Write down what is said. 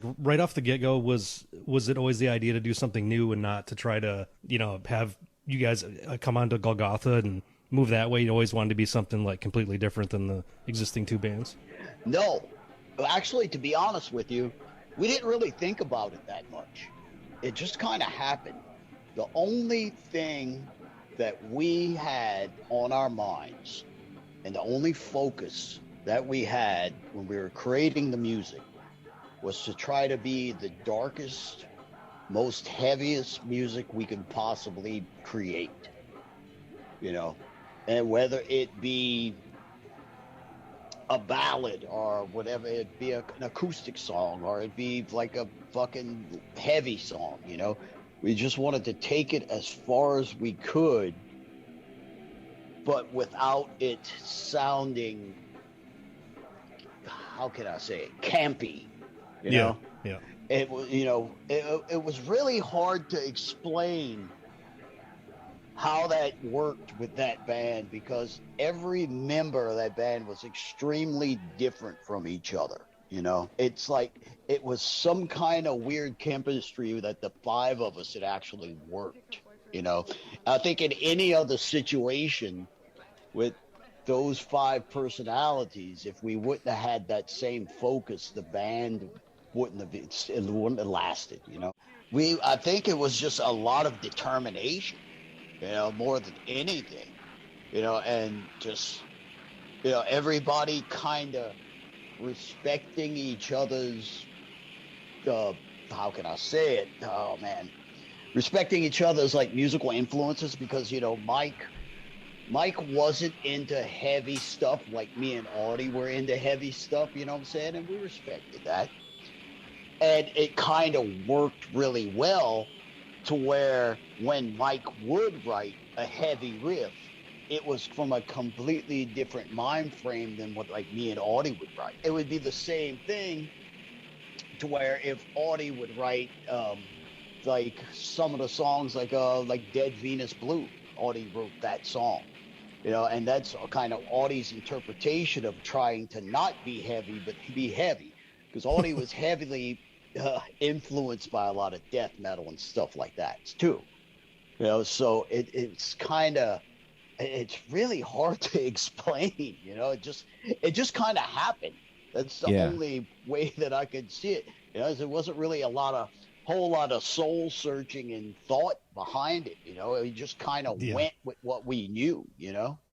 Right off the get go, was it always the idea to do something new and not to try to have you guys come on to Golgotha and move that way? You always wanted to be something like completely different than the existing two bands. No, actually, to be honest with you, we didn't really think about it that much. It just kind of happened. The only thing that we had on our minds and the only focus that we had when we were creating the music was to try to be the darkest, most heaviest music we could possibly create, you know, and whether it be a ballad or whatever, it be an acoustic song or it be like a fucking heavy song, you know. We just wanted to take it as far as we could, but without it sounding, how can I say it, campy, you Yeah, know. yeah, It was, it was really hard to explain how that worked with that band because every member of that band was extremely different from each other. You know, it's like it was some kind of weird chemistry that the five of us had actually worked. You know, I think in any other situation with those five personalities, if we wouldn't have had that same focus, the band it wouldn't have lasted. You know, I think it was just a lot of determination, you know, more than anything, you know, and just, you know, everybody kind of respecting each other's, uh, how can I say it? Oh man, respecting each other's like musical influences because, you know, Mike wasn't into heavy stuff like me and Audie were into heavy stuff, you know what I'm saying? And we respected that. And it kind of worked really well to where when Mike would write a heavy riff, it was from a completely different mind frame than what like me and Audie would write. It would be the same thing to where if Audie would write like some of the songs like Dead Venus Blue, Audie wrote that song. You know, and that's kind of Audie's interpretation of trying to not be heavy, but be heavy. Because Audie was heavily influenced by a lot of death metal and stuff like that too. You know, so it's kind of it's really hard to explain. You know, it just kind of happened. That's the Yeah. only way that I could see it. You know, there wasn't really a whole lot of soul searching and thought behind it. You know, it just kind of yeah. went with what we knew. You know.